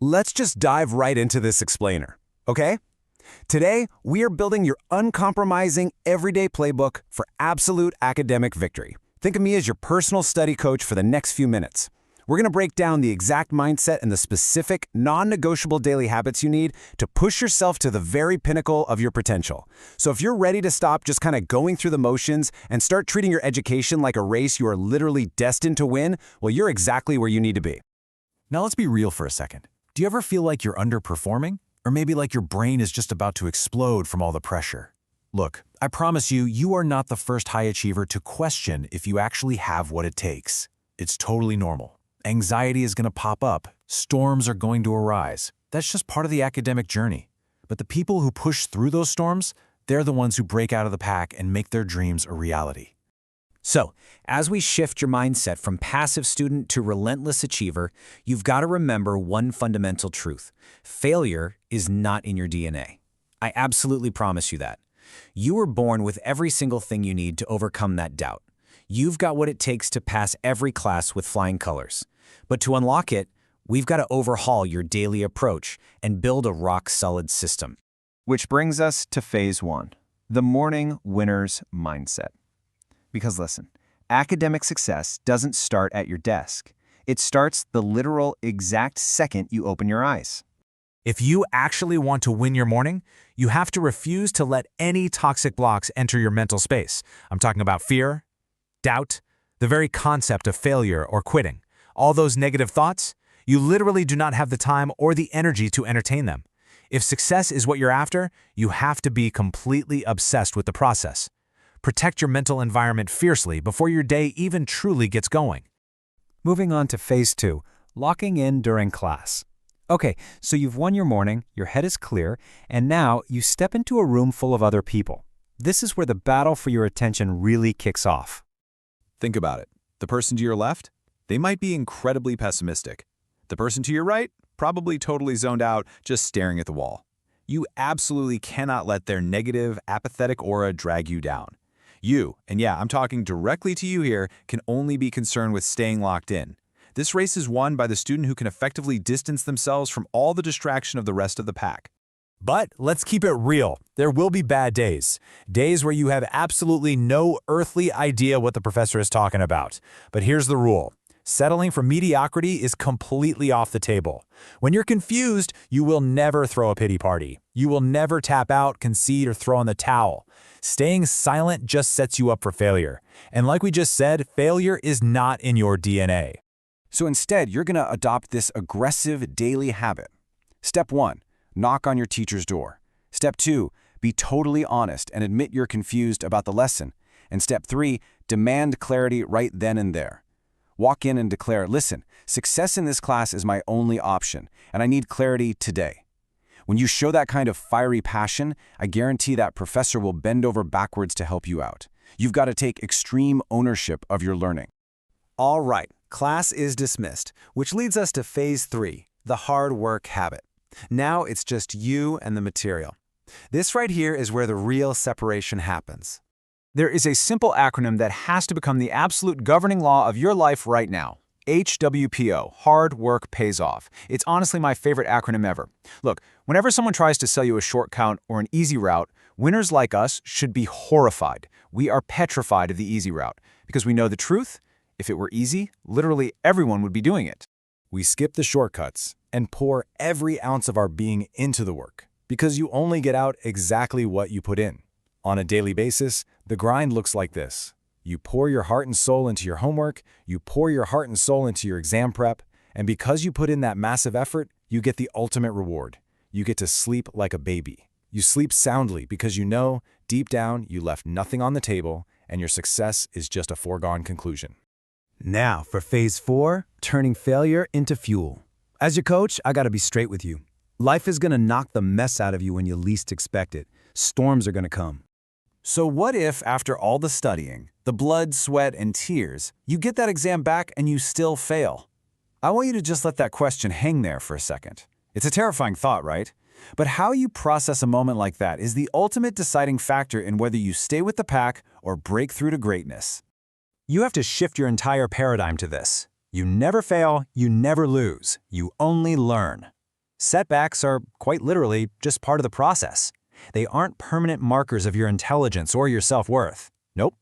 Let's just dive right into this explainer, okay? Today, we are building your uncompromising, everyday playbook for absolute academic victory. Think of me as your personal study coach for the next few minutes. We're going to break down the exact mindset and the specific, non-negotiable daily habits you need to push yourself to the very pinnacle of your potential. So if you're ready to stop just kind of going through the motions and start treating your education like a race you are literally destined to win, well, you're exactly where you need to be. Now let's be real for a second. Do you ever feel like you're underperforming? Or maybe like your brain is just about to explode from all the pressure? Look, I promise you, you are not the first high achiever to question if you actually have what it takes. It's totally normal. Anxiety is going to pop up. Storms are going to arise. That's just part of the academic journey. But the people who push through those storms, they're the ones who break out of the pack and make their dreams a reality. So, as we shift your mindset from passive student to relentless achiever, you've got to remember one fundamental truth. Failure is not in your DNA. I absolutely promise you that. You were born with every single thing you need to overcome that doubt. You've got what it takes to pass every class with flying colors. But to unlock it, we've got to overhaul your daily approach and build a rock-solid system. Which brings us to phase 1, the morning winner's mindset. Because listen, academic success doesn't start at your desk. It starts the literal exact second you open your eyes. If you actually want to win your morning, you have to refuse to let any toxic blocks enter your mental space. I'm talking about fear, doubt, the very concept of failure or quitting. All those negative thoughts, you literally do not have the time or the energy to entertain them. If success is what you're after, you have to be completely obsessed with the process. Protect your mental environment fiercely before your day even truly gets going. Moving on to phase 2, locking in during class. Okay, so you've won your morning, your head is clear, and now you step into a room full of other people. This is where the battle for your attention really kicks off. Think about it. The person to your left, they might be incredibly pessimistic. The person to your right, probably totally zoned out, just staring at the wall. You absolutely cannot let their negative, apathetic aura drag you down. You, and yeah, I'm talking directly to you here, can only be concerned with staying locked in. This race is won by the student who can effectively distance themselves from all the distraction of the rest of the pack. But let's keep it real. There will be bad days. Days where you have absolutely no earthly idea what the professor is talking about. But here's the rule. Settling for mediocrity is completely off the table. When you're confused, you will never throw a pity party. You will never tap out, concede, or throw in the towel. Staying silent just sets you up for failure. And like we just said, failure is not in your DNA. So instead, you're going to adopt this aggressive daily habit. Step 1, knock on your teacher's door. Step 2, be totally honest and admit you're confused about the lesson. And step 3, demand clarity right then and there. Walk in and declare, listen, success in this class is my only option, and I need clarity today. When you show that kind of fiery passion, I guarantee that professor will bend over backwards to help you out. You've got to take extreme ownership of your learning. All right, class is dismissed, which leads us to phase 3, the hard work habit. Now it's just you and the material. This right here is where the real separation happens. There is a simple acronym that has to become the absolute governing law of your life right now. HWPO, hard work pays off. It's honestly my favorite acronym ever. Look, whenever someone tries to sell you a shortcut or an easy route, winners like us should be horrified. We are petrified of the easy route because we know the truth. If it were easy, literally everyone would be doing it. We skip the shortcuts and pour every ounce of our being into the work because you only get out exactly what you put in. On a daily basis, the grind looks like this. You pour your heart and soul into your homework, you pour your heart and soul into your exam prep, and because you put in that massive effort, you get the ultimate reward. You get to sleep like a baby. You sleep soundly because you know, deep down, you left nothing on the table, and your success is just a foregone conclusion. Now for phase 4, turning failure into fuel. As your coach, I gotta be straight with you. Life is gonna knock the mess out of you when you least expect it. Storms are gonna come. So what if, after all the studying, the blood, sweat, and tears, you get that exam back and you still fail? I want you to just let that question hang there for a second. It's a terrifying thought, right? But how you process a moment like that is the ultimate deciding factor in whether you stay with the pack or break through to greatness. You have to shift your entire paradigm to this. You never fail, you never lose, you only learn. Setbacks are quite literally just part of the process. They aren't permanent markers of your intelligence or your self-worth. Nope.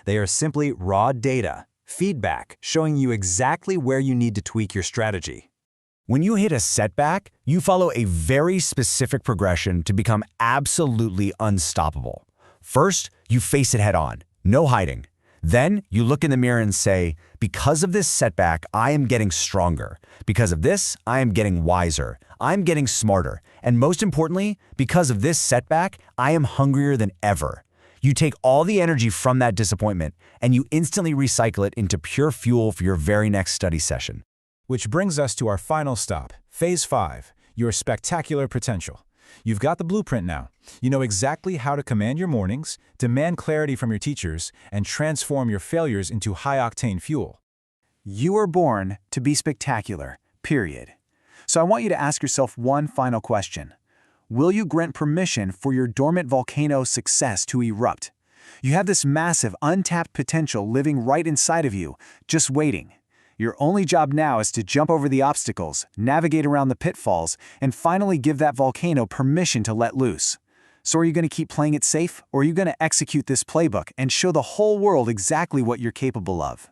They are simply raw data, feedback, showing you exactly where you need to tweak your strategy. When you hit a setback, you follow a very specific progression to become absolutely unstoppable. First, you face it head on, no hiding. Then, you look in the mirror and say, because of this setback, I am getting stronger. Because of this, I am getting wiser. I'm getting smarter. And most importantly, because of this setback, I am hungrier than ever. You take all the energy from that disappointment and you instantly recycle it into pure fuel for your very next study session. Which brings us to our final stop, Phase 5, your spectacular potential. You've got the blueprint now. You know exactly how to command your mornings, demand clarity from your teachers, and transform your failures into high-octane fuel. You are born to be spectacular, period. So I want you to ask yourself one final question. Will you grant permission for your dormant volcano success to erupt? You have this massive, untapped potential living right inside of you, just waiting. Your only job now is to jump over the obstacles, navigate around the pitfalls, and finally give that volcano permission to let loose. So are you going to keep playing it safe, or are you going to execute this playbook and show the whole world exactly what you're capable of?